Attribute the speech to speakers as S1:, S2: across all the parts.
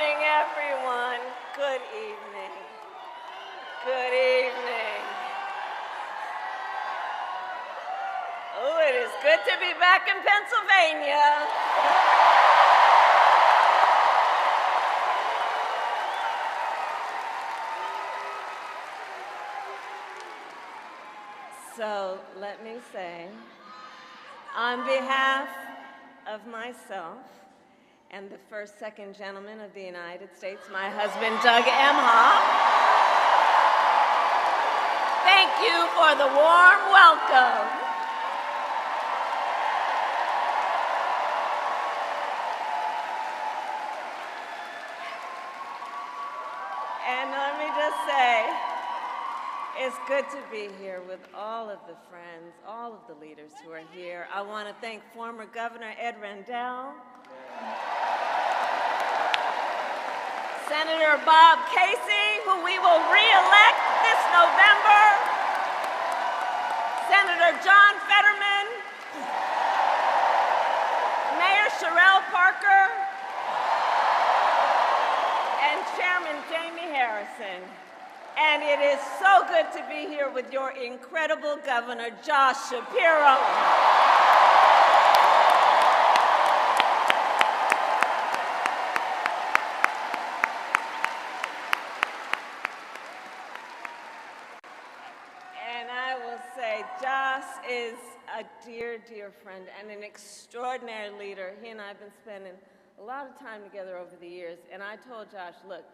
S1: evening, everyone. Good evening. Good evening. Oh, it is good to be back in Pennsylvania. So let me say, on behalf of myself and the first second gentleman of the United States, my husband, Doug Emhoff, thank you for the warm welcome. And let me just say, it's good to be here with all of the friends, all of the leaders who are here. I want to thank former Governor Ed Rendell, Senator Bob Casey, who we will re-elect this November, Senator John Fetterman, Mayor Sherelle Parker, and Chairman Jamie Harrison. And it is so good to be here with your incredible Governor, Josh Shapiro. And I will say, Josh is a dear, dear friend and an extraordinary leader. He and I have been spending a lot of time together over the years. And I told Josh, look,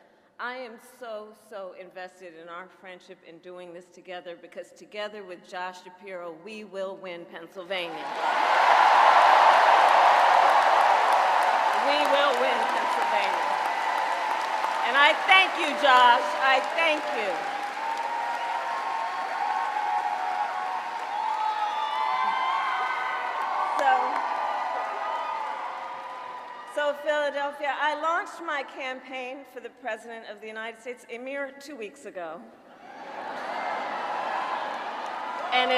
S1: I am so invested in our friendship in doing this together, because together with Josh Shapiro, we will win Pennsylvania. We will win Pennsylvania. And I thank you, Josh. I thank you. So Philadelphia, I launched my campaign for the President of the United States a mere 2 weeks ago. And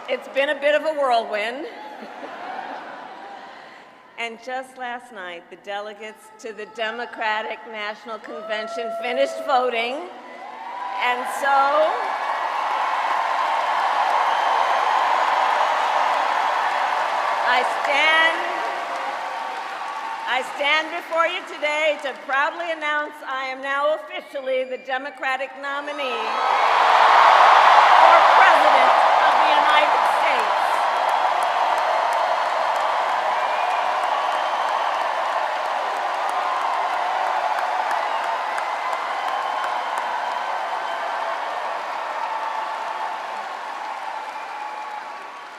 S1: it's been a bit of a whirlwind. And just last night, the delegates to the Democratic National Convention finished voting. And so I stand before you today to proudly announce I am now officially the Democratic nominee for President of the United States.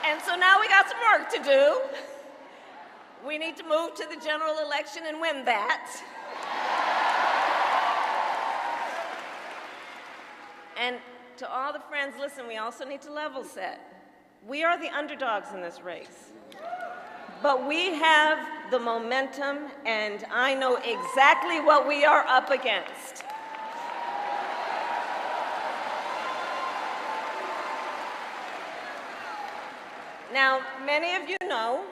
S1: And so now we got some work to do. We need to move to the general election and win that. And to all the friends, listen, we also need to level set. We are the underdogs in this race. But we have the momentum, and I know exactly what we are up against. Now, many of you know,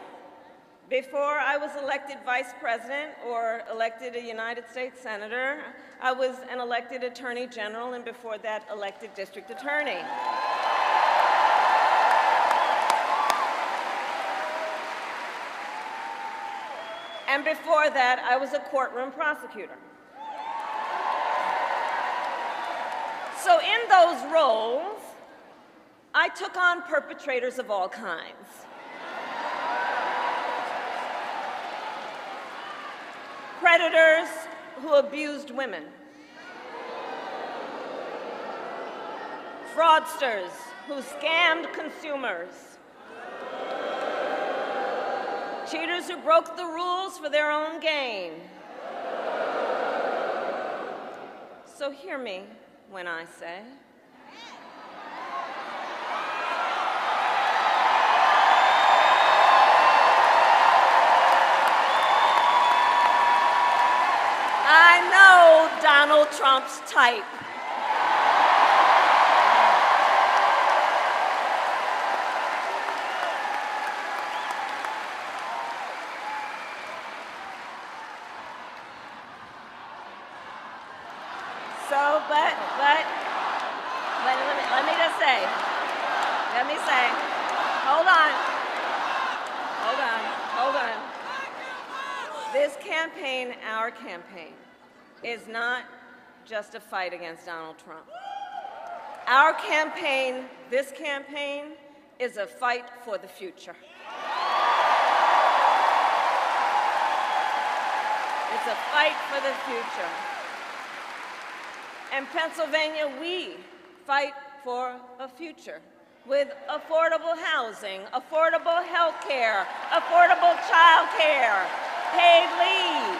S1: before I was elected vice president or elected a United States senator, I was an elected attorney general, and before that, elected district attorney. And before that, I was a courtroom prosecutor. So in those roles, I took on perpetrators of all kinds. Predators who abused women. Fraudsters who scammed consumers. Cheaters who broke the rules for their own gain. So hear me when I say, I know Donald Trump's type. So, but let me just say, hold on. This campaign, our campaign, is not just a fight against Donald Trump. Our campaign, this campaign, is a fight for the future. It's a fight for the future. In Pennsylvania, we fight for a future with affordable housing, affordable health care, affordable child care, paid leave.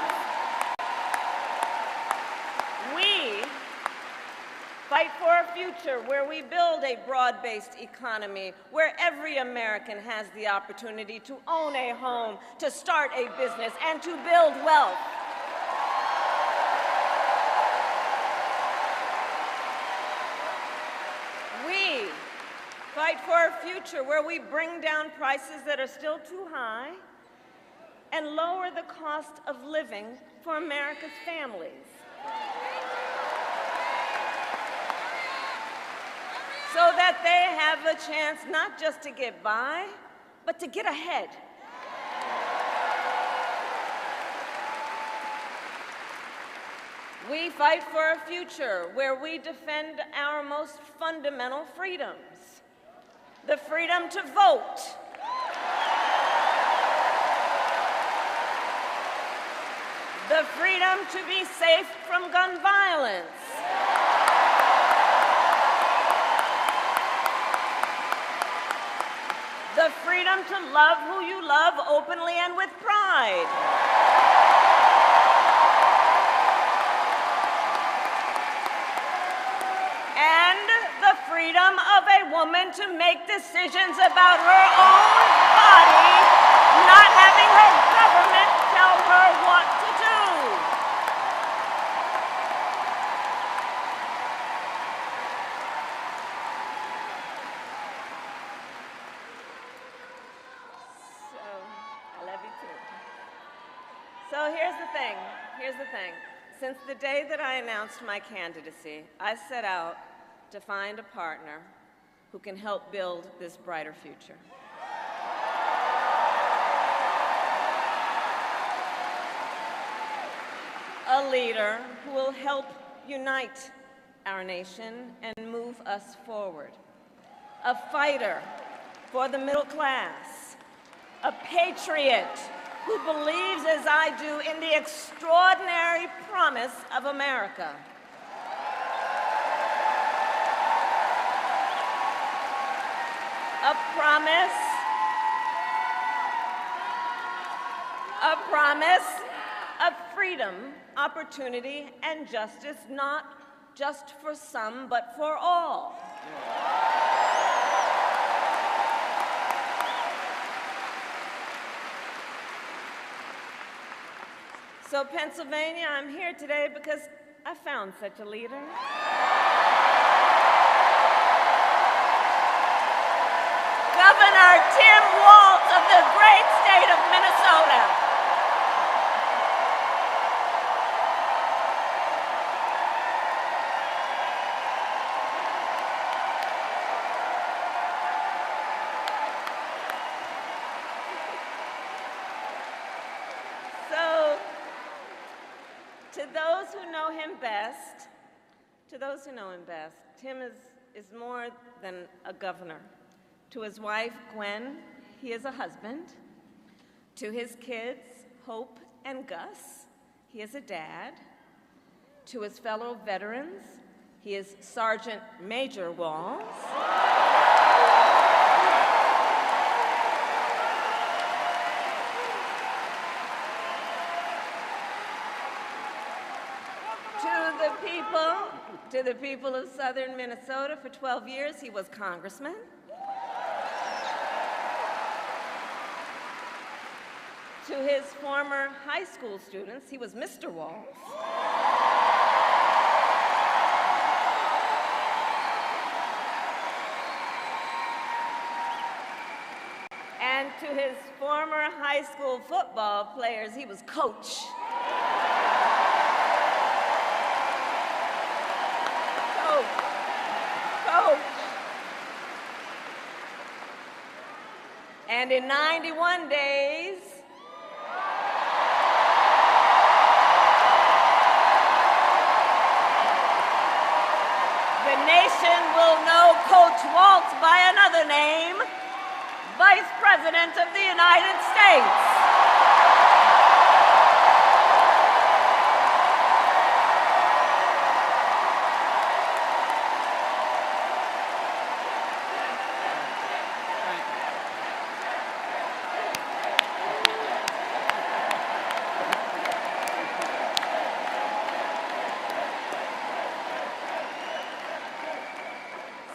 S1: We fight for a future where we build a broad-based economy, where every American has the opportunity to own a home, to start a business, and to build wealth. We fight for a future where we bring down prices that are still too high and lower the cost of living for America's families. So that they have a chance not just to get by, but to get ahead. We fight for a future where we defend our most fundamental freedoms: the freedom to vote, the freedom to be safe from gun violence, the freedom to love who you love openly and with pride, and the freedom of a woman to make decisions about her own body, not having her government tell her what to do. I love you too. So here's the thing. Since the day that I announced my candidacy, I set out to find a partner who can help build this brighter future. A leader who will help unite our nation and move us forward. A fighter for the middle class. A patriot who believes, as I do, in the extraordinary promise of America. A promise of freedom, opportunity, and justice, not just for some, but for all. So Pennsylvania, I'm here today because I found such a leader. Governor Tim Walz of the great state of Minnesota. So, to those who know him best, Tim is more than a governor. To his wife, Gwen, he is a husband. To his kids, Hope and Gus, he is a dad. To his fellow veterans, he is Sergeant Major Walz. To the people of southern Minnesota, for 12 years, he was congressman. To his former high school students, he was Mr. Walz. And to his former high school football players, he was coach. And in 91 days, the nation will know Coach Walz by another name, Vice President of the United States.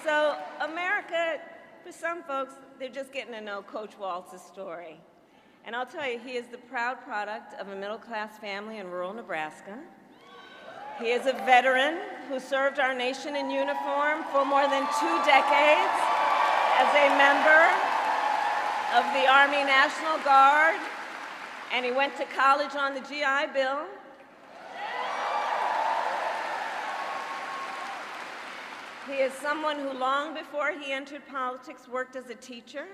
S1: So America, for some folks, they're just getting to know Coach Walz's story. And I'll tell you, he is the proud product of a middle-class family in rural Nebraska. He is a veteran who served our nation in uniform for more than 2 decades as a member of the Army National Guard, and he went to college on the GI Bill. He is someone who, long before he entered politics, worked as a teacher.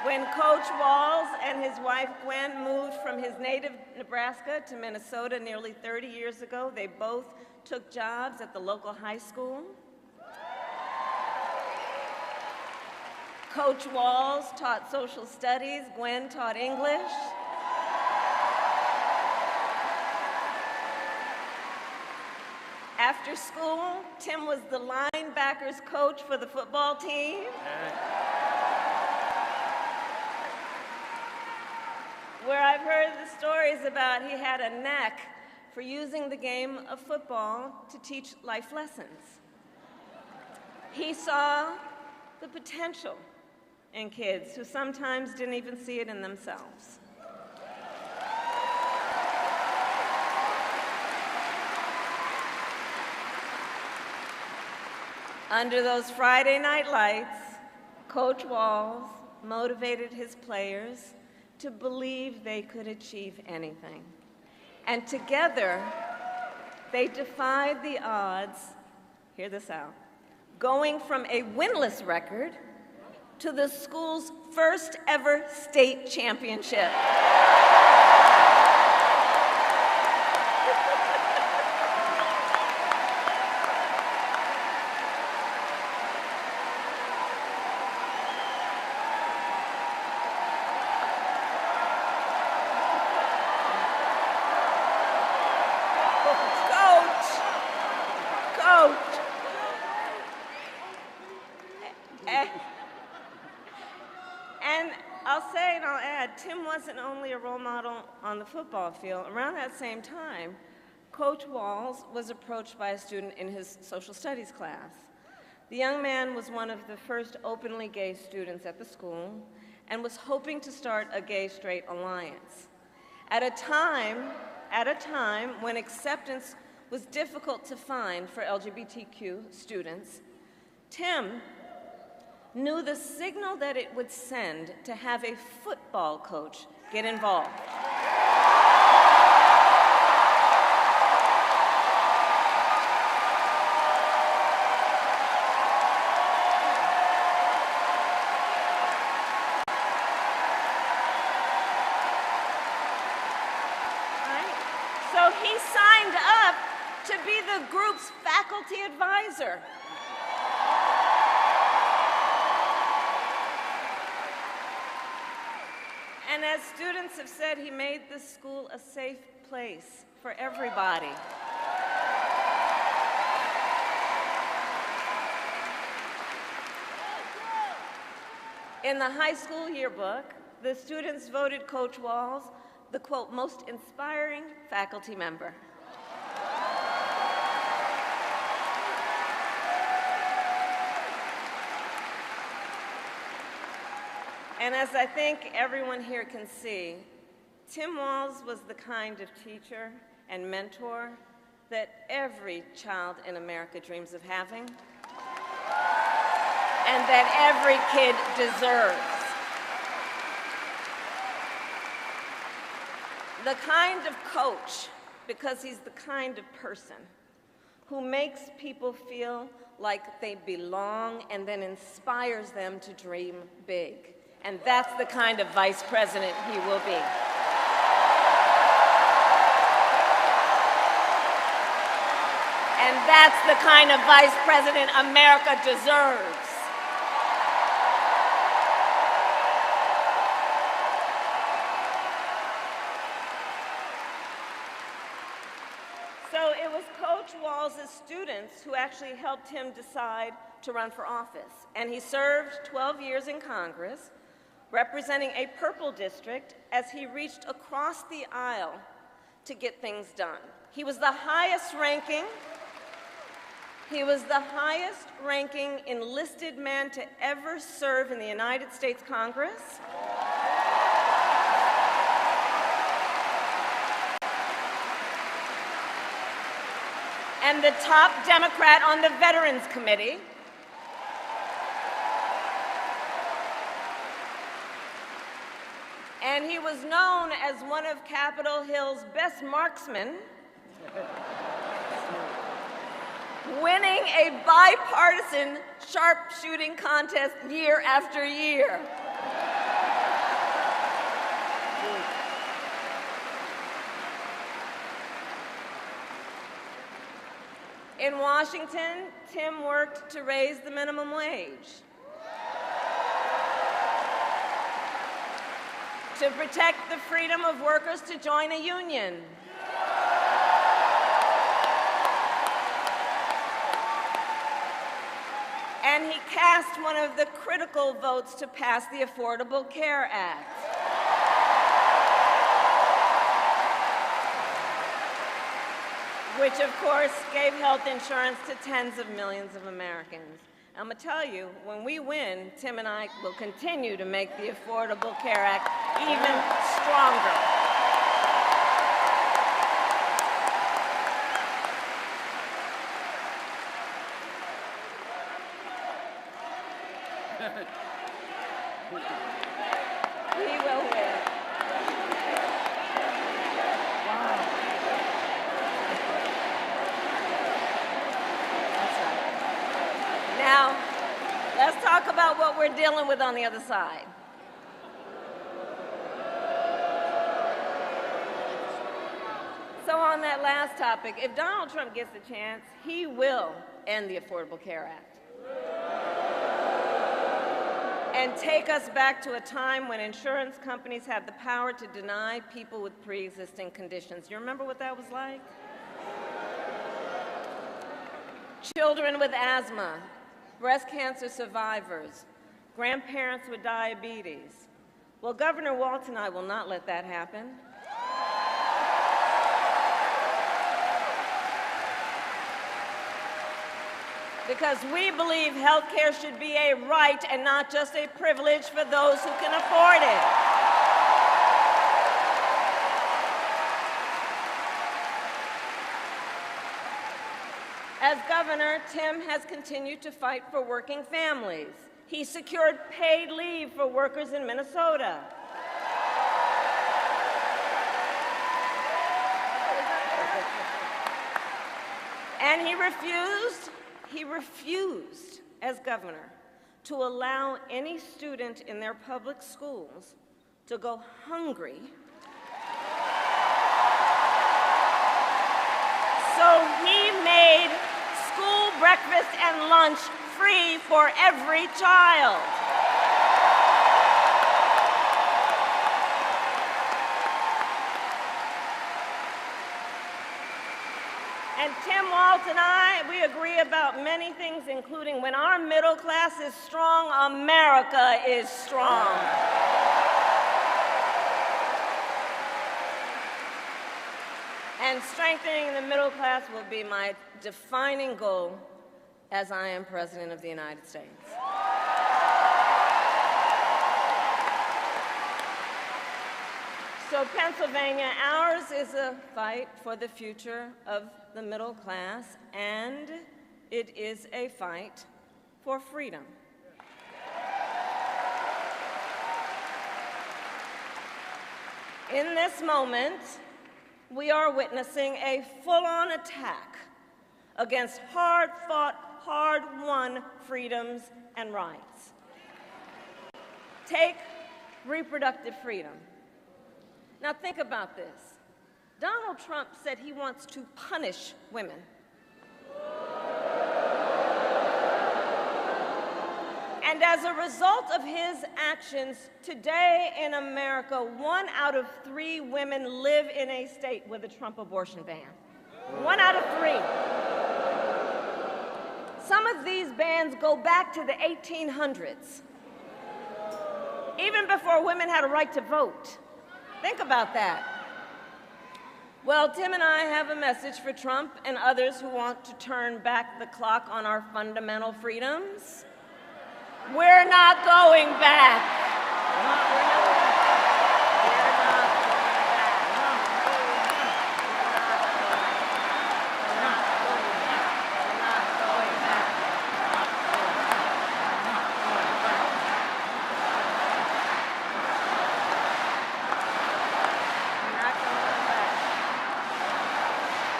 S1: When Coach Walz and his wife Gwen moved from his native Nebraska to Minnesota nearly 30 years ago, they both took jobs at the local high school. Coach Walz taught social studies, Gwen taught English. After school, Tim was the linebackers coach for the football team. Where I've heard the stories about he had a knack for using the game of football to teach life lessons. He saw the potential in kids who sometimes didn't even see it in themselves. Under those Friday night lights, Coach Walz motivated his players to believe they could achieve anything. And together, they defied the odds, hear this out, going from a winless record to the school's first ever state championship. And I'll say and I'll add, Tim wasn't only a role model on the football field. Around that same time, Coach Walz was approached by a student in his social studies class. The young man was one of the first openly gay students at the school and was hoping to start a gay-straight alliance. At a time when acceptance was difficult to find for LGBTQ students, Tim knew the signal that it would send to have a football coach get involved. So he signed up to be the group's faculty advisor. And as students have said, he made this school a safe place for everybody. In the high school yearbook, the students voted Coach Walz the, quote, most inspiring faculty member. And as I think everyone here can see, Tim Walz was the kind of teacher and mentor that every child in America dreams of having, and that every kid deserves. The kind of coach because he's the kind of person who makes people feel like they belong and then inspires them to dream big. And that's the kind of vice president he will be. And that's the kind of vice president America deserves. So it was Coach Walz's students who actually helped him decide to run for office. And he served 12 years in Congress, representing a purple district as he reached across the aisle to get things done. He was the highest ranking enlisted man to ever serve in the United States Congress. And the top Democrat on the Veterans Committee. And he was known as one of Capitol Hill's best marksmen, winning a bipartisan sharpshooting contest year after year. In Washington, Tim worked to raise the minimum wage, to protect the freedom of workers to join a union, and he cast one of the critical votes to pass the Affordable Care Act. Which, of course, gave health insurance to tens of millions of Americans. I'm going to tell you, when we win, Tim and I will continue to make the Affordable Care Act even stronger. We will win. Now, let's talk about what we're dealing with on the other side. So on that last topic, if Donald Trump gets the chance, he will end the Affordable Care Act and take us back to a time when insurance companies had the power to deny people with pre-existing conditions. You remember what that was like? Children with asthma, breast cancer survivors, grandparents with diabetes. Well, Governor Walz and I will not let that happen. Because we believe health care should be a right and not just a privilege for those who can afford it. As governor, Tim has continued to fight for working families. He secured paid leave for workers in Minnesota. And he refused, as governor, to allow any student in their public schools to go hungry. So he made school breakfast and lunch free for every child. And Tim Walz and I, we agree about many things, including when our middle class is strong, America is strong. And strengthening the middle class will be my defining goal as I am President of the United States. So Pennsylvania, ours is a fight for the future of the middle class, and it is a fight for freedom. In this moment, we are witnessing a full-on attack against hard-fought, hard-won freedoms and rights. Take reproductive freedom. Now think about this. Donald Trump said he wants to punish women. And as a result of his actions, today in America, 1 out of 3 women live in a state with a Trump abortion ban. 1 out of 3. Some of these bans go back to the 1800s, even before women had a right to vote. Think about that. Well, Tim and I have a message for Trump and others who want to turn back the clock on our fundamental freedoms. We're not going back.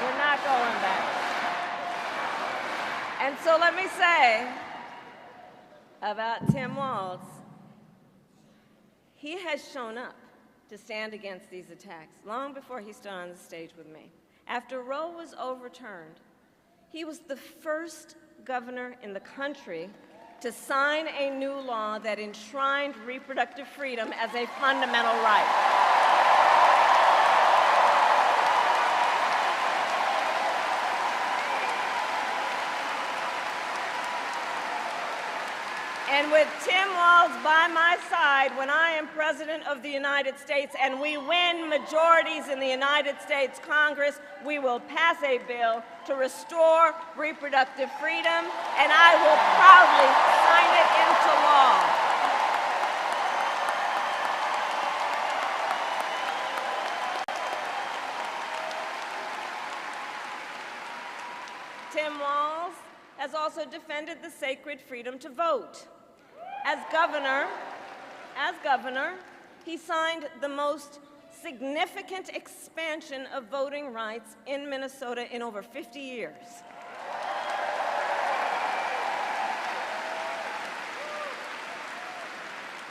S1: We're not going back. And so let me say about Tim Walz, he has shown up to stand against these attacks long before he stood on the stage with me. After Roe was overturned, he was the first governor in the country to sign a new law that enshrined reproductive freedom as a fundamental right. And with Tim Walz by my side when I am President of the United States and we win majorities in the United States Congress, we will pass a bill to restore reproductive freedom, and I will proudly sign it into law. Tim Walz has also defended the sacred freedom to vote. As governor, he signed the most significant expansion of voting rights in Minnesota in over 50 years.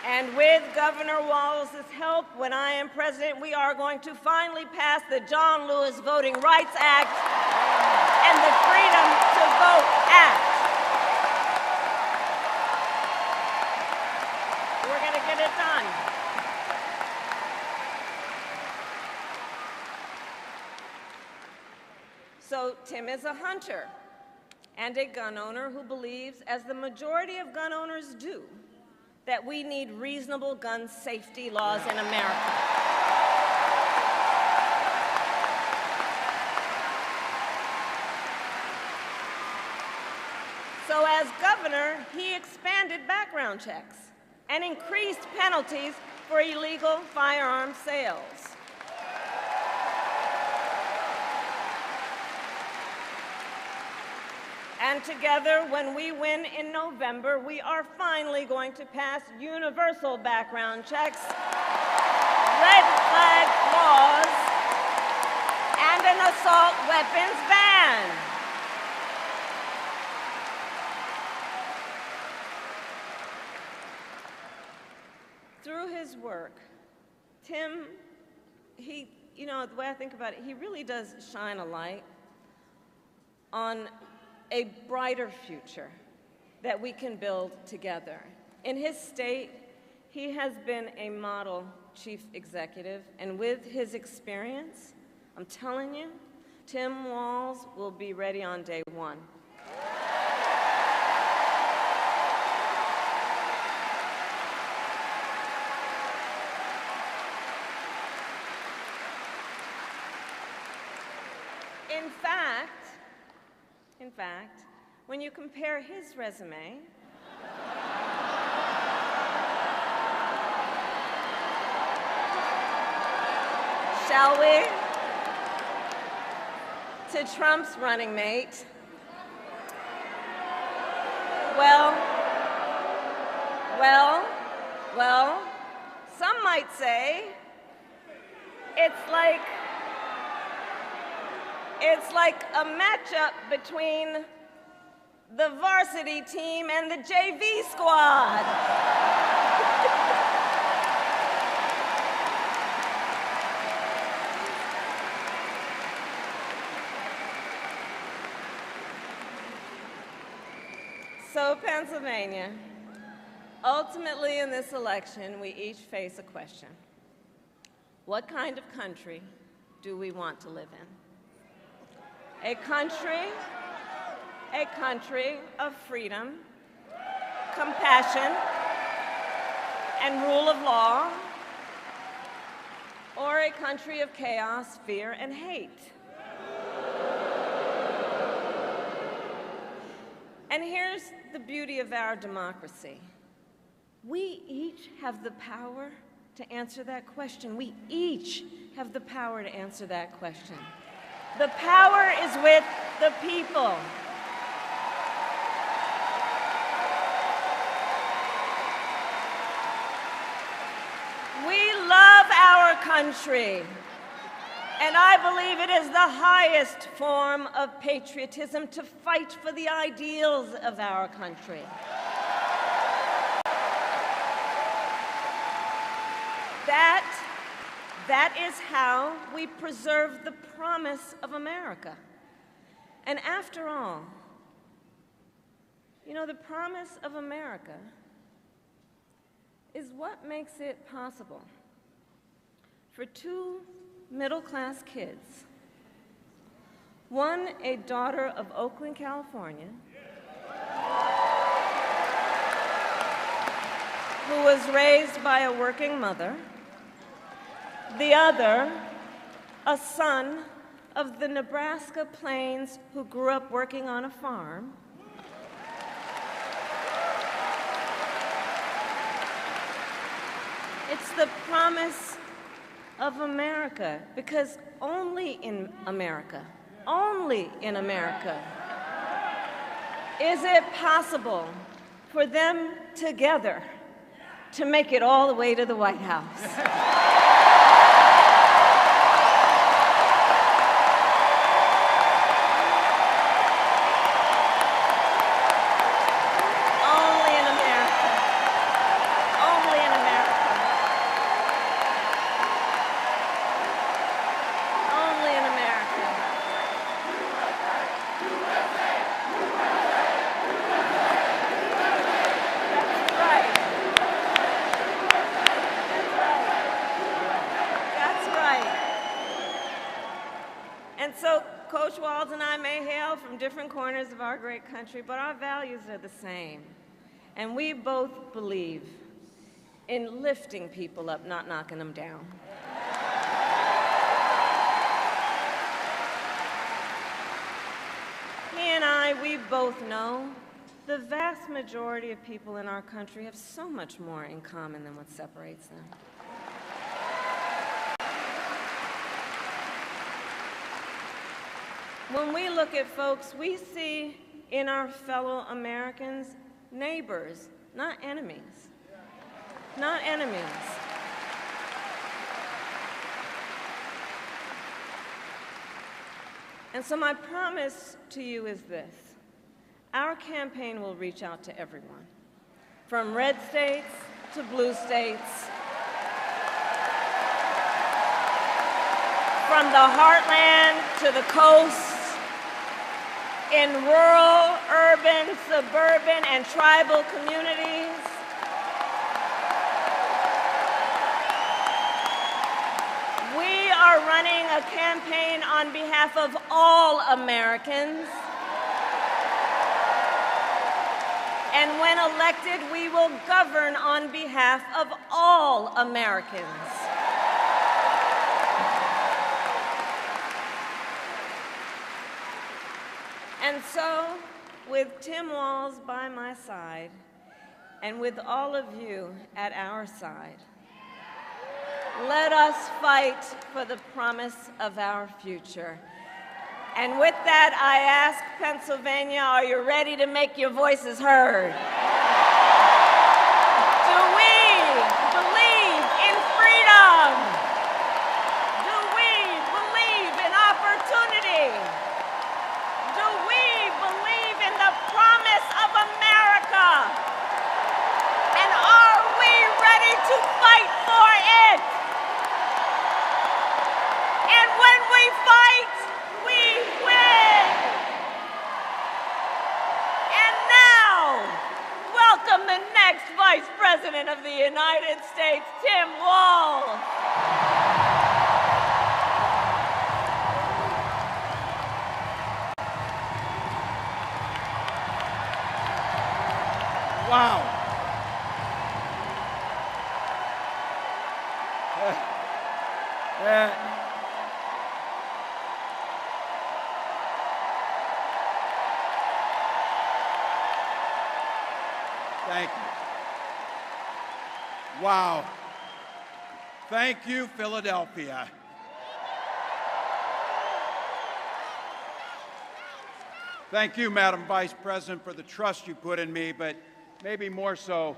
S1: And with Governor Walz's help, when I am president, we are going to finally pass the John Lewis Voting Rights Act and the Freedom to Vote Act. We're going to get it done. So Tim is a hunter and a gun owner who believes, as the majority of gun owners do, that we need reasonable gun safety laws in America. So as governor, he expanded background checks and increased penalties for illegal firearm sales. And together, when we win in November, we are finally going to pass universal background checks, red flag laws, and an assault weapons ban. Through his work, Tim, the way I think about it, he really does shine a light on a brighter future that we can build together. In his state, he has been a model chief executive, and with his experience, I'm telling you, Tim Walz will be ready on day one. In fact, when you compare his resume shall we, to Trump's running mate, well, some might say it's like It's like a matchup between the varsity team and the JV squad. So, Pennsylvania, ultimately in this election, we each face a question. What kind of country do we want to live in? A country of freedom, compassion, and rule of law, or a country of chaos, fear, and hate? And here's the beauty of our democracy. We each have the power to answer that question. We each have the power to answer that question. The power is with the people. We love our country. And I believe it is the highest form of patriotism to fight for the ideals of our country. That is how we preserve the promise of America. And after all, you know, the promise of America is what makes it possible for two middle-class kids, one a daughter of Oakland, California, who was raised by a working mother, the other a son of the Nebraska plains who grew up working on a farm. It's the promise of America, because only in America is it possible for them together to make it all the way to the White House. And so Coach Walz and I may hail from different corners of our great country, but our values are the same. And we both believe in lifting people up, not knocking them down. He and I, we both know the vast majority of people in our country have so much more in common than what separates them. When we look at folks, we see in our fellow Americans neighbors, not enemies. Not enemies. And so my promise to you is this. Our campaign will reach out to everyone, from red states to blue states, from the heartland to the coast, in rural, urban, suburban, and tribal communities. We are running a campaign on behalf of all Americans. And when elected, we will govern on behalf of all Americans. And so, with Tim Walz by my side, and with all of you at our side, let us fight for the promise of our future. And with that, I ask Pennsylvania, are you ready to make your voices heard? Do we believe in freedom? Do we believe in opportunity? President of the United States, Tim Walz.
S2: Wow. Thank you. Wow. Thank you, Philadelphia. Thank you, Madam Vice President, for the trust you put in me, but maybe more so,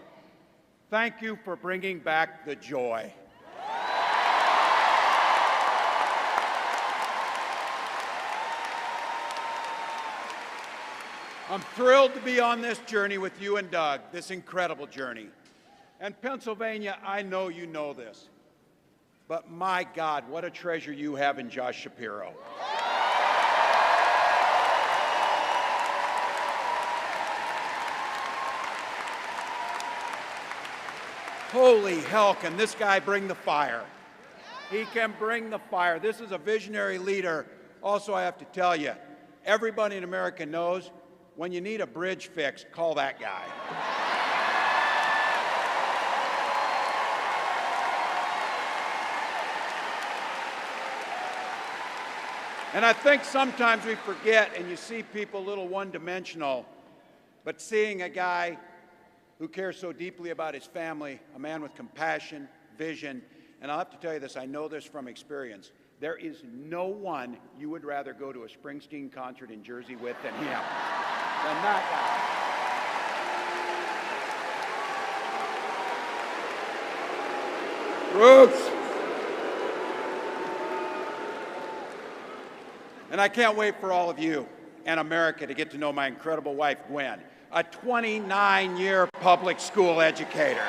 S2: thank you for bringing back the joy. I'm thrilled to be on this journey with you and Doug, this incredible journey. And Pennsylvania, I know you know this, but my God, what a treasure you have in Josh Shapiro. Holy hell, can this guy bring the fire? He can bring the fire. This is a visionary leader. Also, I have to tell you, everybody in America knows when you need a bridge fixed, call that guy. And I think sometimes we forget, and you see people a little one-dimensional, but seeing a guy who cares so deeply about his family, a man with compassion, vision, and I'll have to tell you this, I know this from experience, there is no one you would rather go to a Springsteen concert in Jersey with than him, than that guy. Roots! And I can't wait for all of you and America to get to know my incredible wife, Gwen, a 29-year public school educator.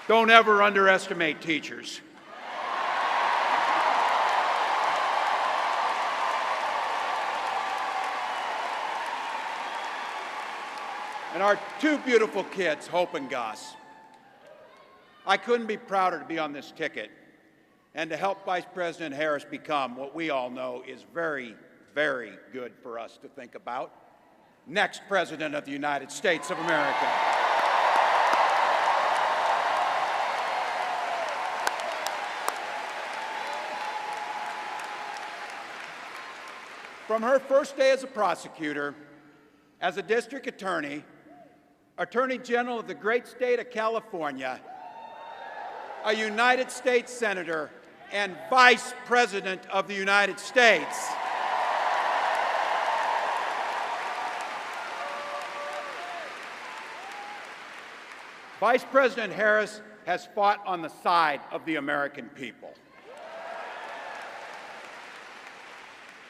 S2: Don't ever underestimate teachers. And our two beautiful kids, Hope and Gus. I couldn't be prouder to be on this ticket and to help Vice President Harris become what we all know is very, very good for us to think about, next President of the United States of America. From her first day as a prosecutor, as a district attorney, Attorney General of the great state of California, a United States Senator, and Vice President of the United States. Vice President Harris has fought on the side of the American people.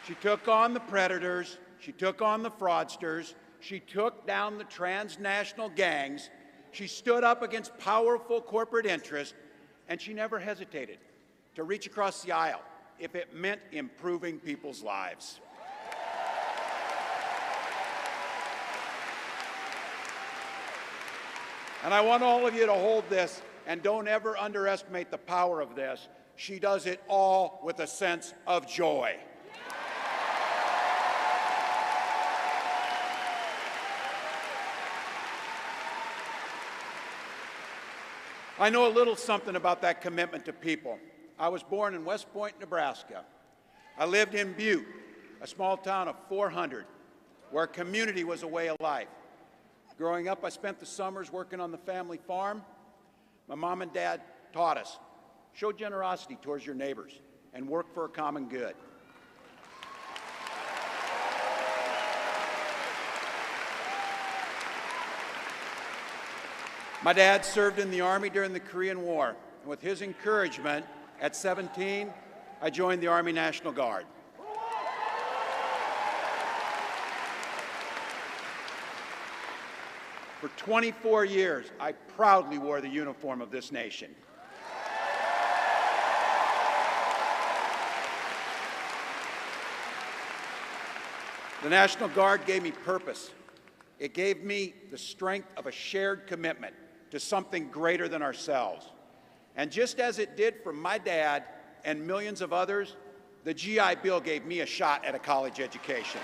S2: She took on the predators, she took on the fraudsters, she took down the transnational gangs, she stood up against powerful corporate interests, and she never hesitated to reach across the aisle if it meant improving people's lives. And I want all of you to hold this, and don't ever underestimate the power of this. She does it all with a sense of joy. I know a little something about that commitment to people. I was born in West Point, Nebraska. I lived in Butte, a small town of 400, where community was a way of life. Growing up, I spent the summers working on the family farm. My mom and dad taught us, show generosity towards your neighbors and work for a common good. My dad served in the Army during the Korean War. And with his encouragement, at 17, I joined the Army National Guard. For 24 years, I proudly wore the uniform of this nation. The National Guard gave me purpose. It gave me the strength of a shared commitment to something greater than ourselves. And just as it did for my dad and millions of others, the GI Bill gave me a shot at a college education.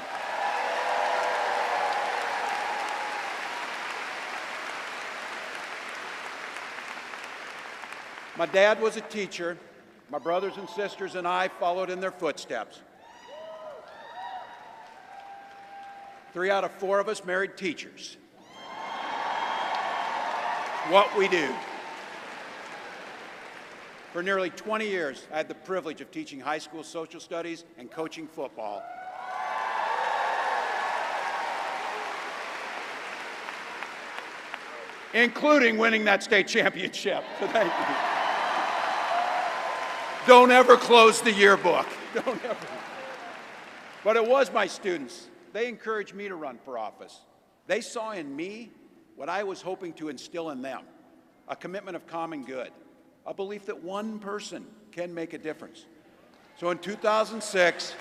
S2: My dad was a teacher. My brothers and sisters and I followed in their footsteps. 3 out of 4 of us married teachers. What we do. For nearly 20 years, I had the privilege of teaching high school social studies and coaching football. Including winning that state championship. So thank you. Don't ever close the yearbook. Don't ever. But it was my students. They encouraged me to run for office. They saw in me what I was hoping to instill in them, a commitment of common good, a belief that one person can make a difference. So in 2006,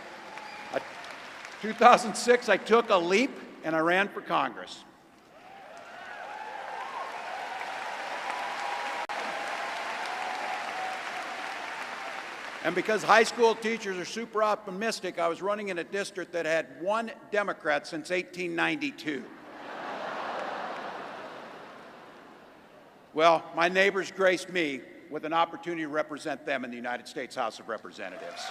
S2: I took a leap and I ran for Congress. And because high school teachers are super optimistic, I was running in a district that had 1 Democrat since 1892. Well, my neighbors graced me with an opportunity to represent them in the United States House of Representatives.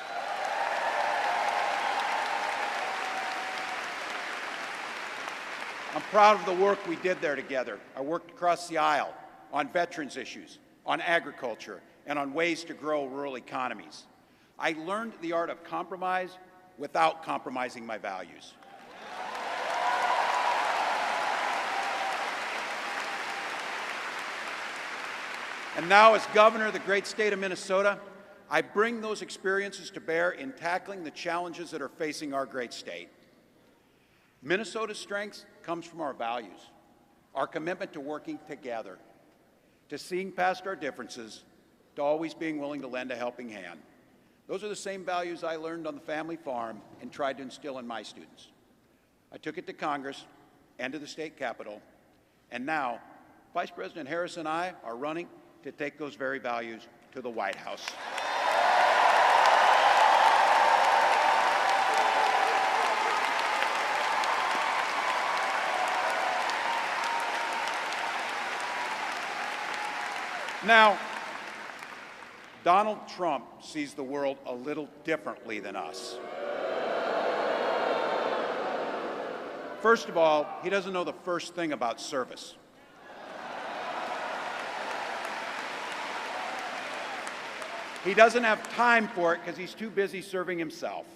S2: I'm proud of the work we did there together. I worked across the aisle on veterans issues, on agriculture, and on ways to grow rural economies. I learned the art of compromise without compromising my values. And now, as governor of the great state of Minnesota, I bring those experiences to bear in tackling the challenges that are facing our great state. Minnesota's strength comes from our values, our commitment to working together, to seeing past our differences, to always being willing to lend a helping hand. Those are the same values I learned on the family farm and tried to instill in my students. I took it to Congress and to the state capitol, and now Vice President Harris and I are running to take those very values to the White House. Now, Donald Trump sees the world a little differently than us. First of all, he doesn't know the first thing about service. He doesn't have time for it because he's too busy serving himself.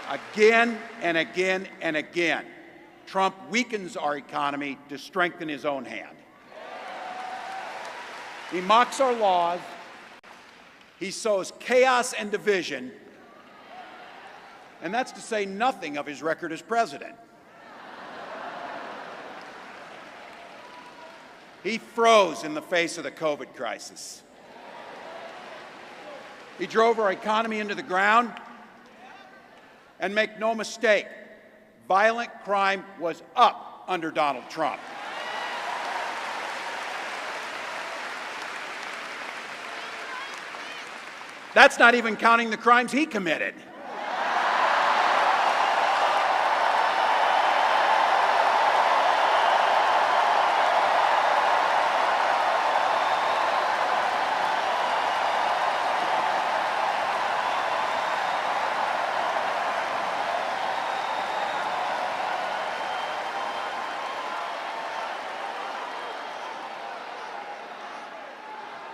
S2: Again and again and again, Trump weakens our economy to strengthen his own hand. He mocks our laws. He sows chaos and division. And that's to say nothing of his record as president. He froze in the face of the COVID crisis. He drove our economy into the ground. And make no mistake, violent crime was up under Donald Trump. That's not even counting the crimes he committed.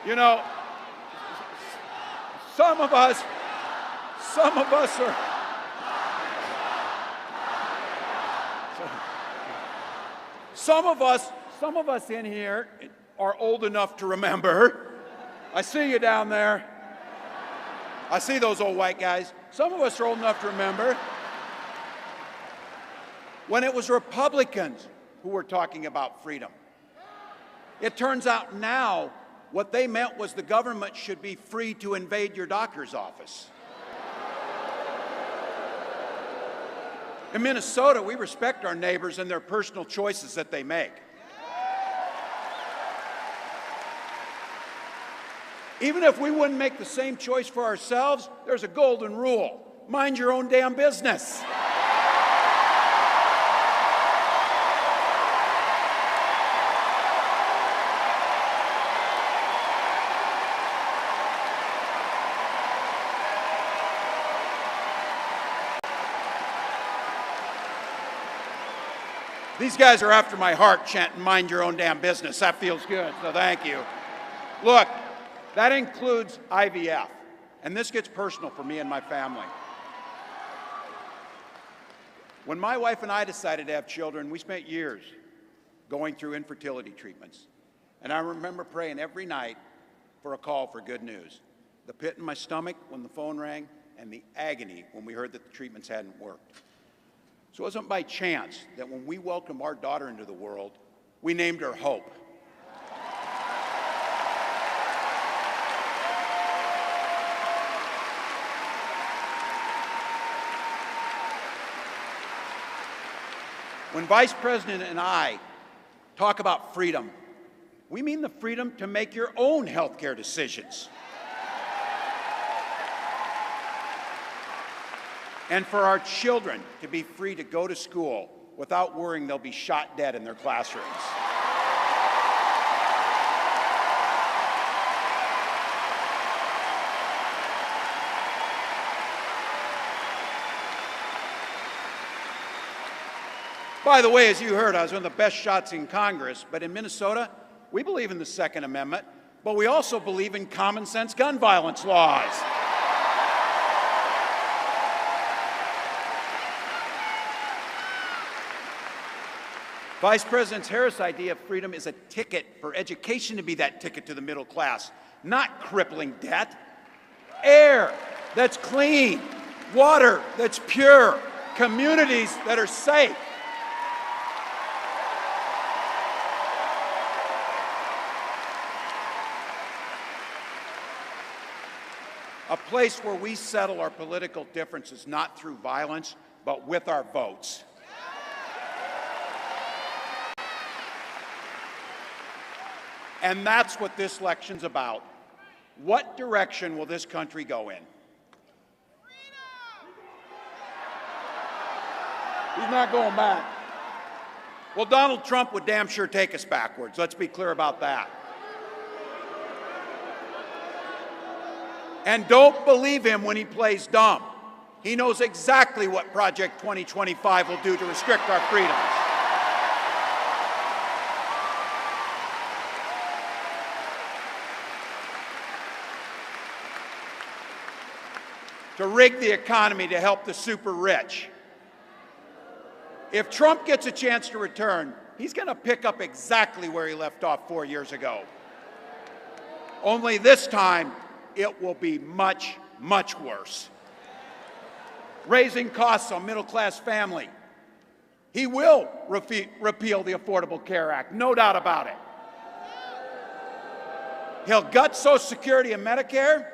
S2: You know, some of us are, some of us in here are old enough to remember. I see you down there. I see those old white guys. Some of us are old enough to remember when it was Republicans who were talking about freedom. It turns out now what they meant was the government should be free to invade your doctor's office. In Minnesota, we respect our neighbors and their personal choices that they make. Even if we wouldn't make the same choice for ourselves, there's a golden rule: mind your own damn business. These guys are after my heart chanting, mind your own damn business. That feels good, so thank you. Look, that includes IVF, and this gets personal for me and my family. When my wife and I decided to have children, we spent years going through infertility treatments. And I remember praying every night for a call for good news. The pit in my stomach when the phone rang, and the agony when we heard that the treatments hadn't worked. So it wasn't by chance that when we welcomed our daughter into the world, we named her Hope. When Vice President and I talk about freedom, we mean the freedom to make your own health care decisions. And for our children to be free to go to school without worrying they'll be shot dead in their classrooms. By the way, as you heard, I was one of the best shots in Congress, but in Minnesota, we believe in the Second Amendment, but we also believe in common sense gun violence laws. Vice President Harris' idea of freedom is a ticket for education to be that ticket to the middle class, not crippling debt. Air that's clean, water that's pure, communities that are safe. A place where we settle our political differences not through violence, but with our votes. And that's what this election's about. What direction will this country go in? He's not going back. Well, Donald Trump would damn sure take us backwards. Let's be clear about that. And don't believe him when he plays dumb. He knows exactly what Project 2025 will do to restrict our freedoms. To rig the economy to help the super rich. If Trump gets a chance to return, he's going to pick up exactly where he left off 4 years ago. Only this time, it will be much, much worse. Raising costs on middle-class family. He will repeal the Affordable Care Act, no doubt about it. He'll gut Social Security and Medicare.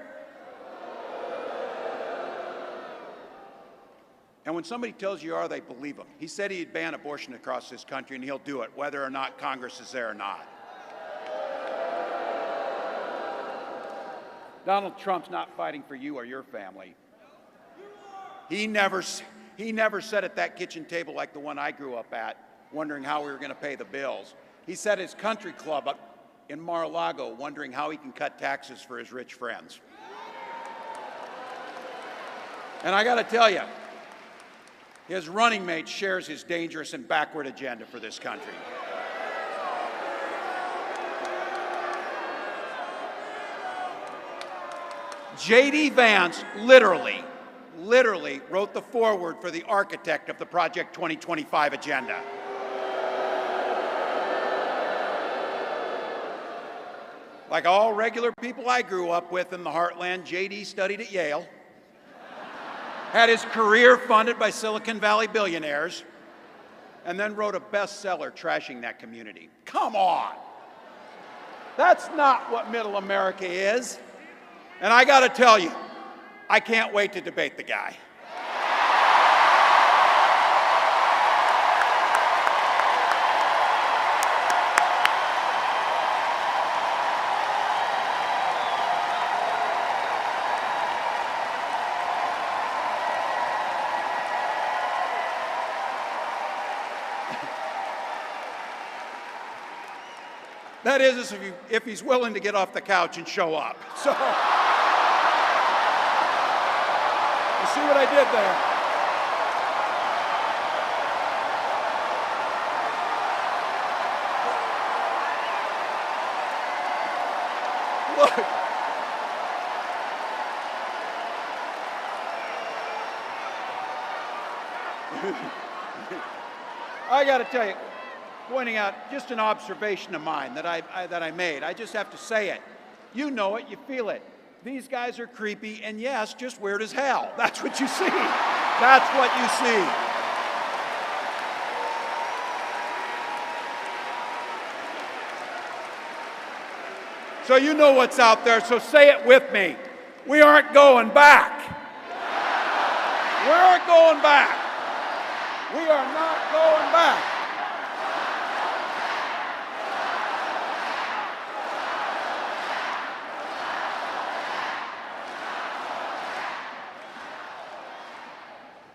S2: And when somebody tells you are, they believe him. He said he'd ban abortion across this country, and he'll do it, whether or not Congress is there or not. Donald Trump's not fighting for you or your family. He never sat at that kitchen table like the one I grew up at, wondering how we were going to pay the bills. He sat at his country club up in Mar-a-Lago, wondering how he can cut taxes for his rich friends. And I got to tell you, his running mate shares his dangerous and backward agenda for this country. J.D. Vance literally wrote the foreword for the architect of the Project 2025 agenda. Like all regular people I grew up with in the heartland, J.D. studied at Yale, had his career funded by Silicon Valley billionaires, and then wrote a bestseller trashing that community. Come on! That's not what middle America is. And I got to tell you, I can't wait to debate the guy. That is if he's willing to get off the couch and show up. So, you see what I did there? Look. I got to tell you, pointing out just an observation of mine that I made. I just have to say it. You know it, you feel it. These guys are creepy, and yes, just weird as hell. That's what you see. That's what you see. So you know what's out there, so say it with me. We aren't going back. We aren't going back. We are not going back.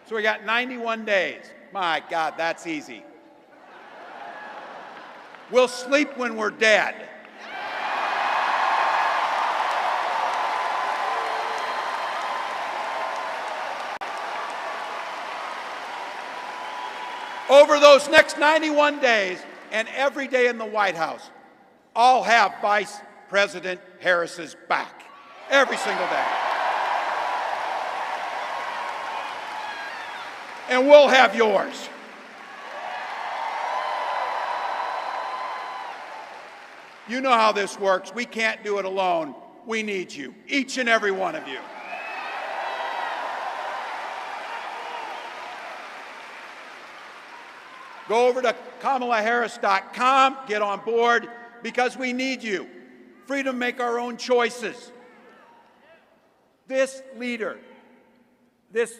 S2: So we got 91 days. My God, that's easy. We'll sleep when we're dead. Over those next 91 days and every day in the White House, I'll have Vice President Harris's back. Every single day. And we'll have yours. You know how this works. We can't do it alone. We need you, each and every one of you. Go over to KamalaHarris.com, get on board, because we need you. Freedom to make our own choices. This leader, this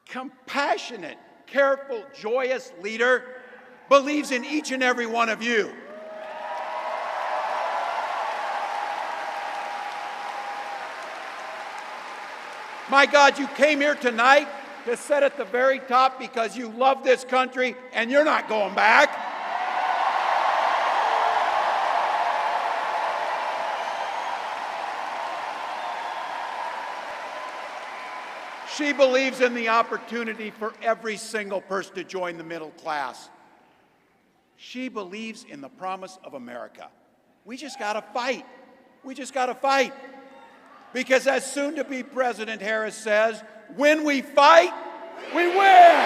S2: compassionate, careful, joyous leader believes in each and every one of you. My God, you came here tonight to sit at the very top because you love this country and you're not going back. She believes in the opportunity for every single person to join the middle class. She believes in the promise of America. We just got to fight. We just got to fight. Because as soon-to-be President Harris says, when we fight, we win.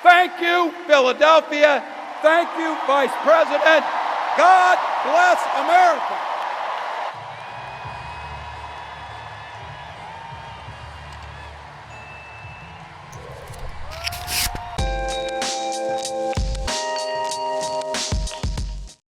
S2: Thank you, Philadelphia. Thank you, Vice President. God bless America.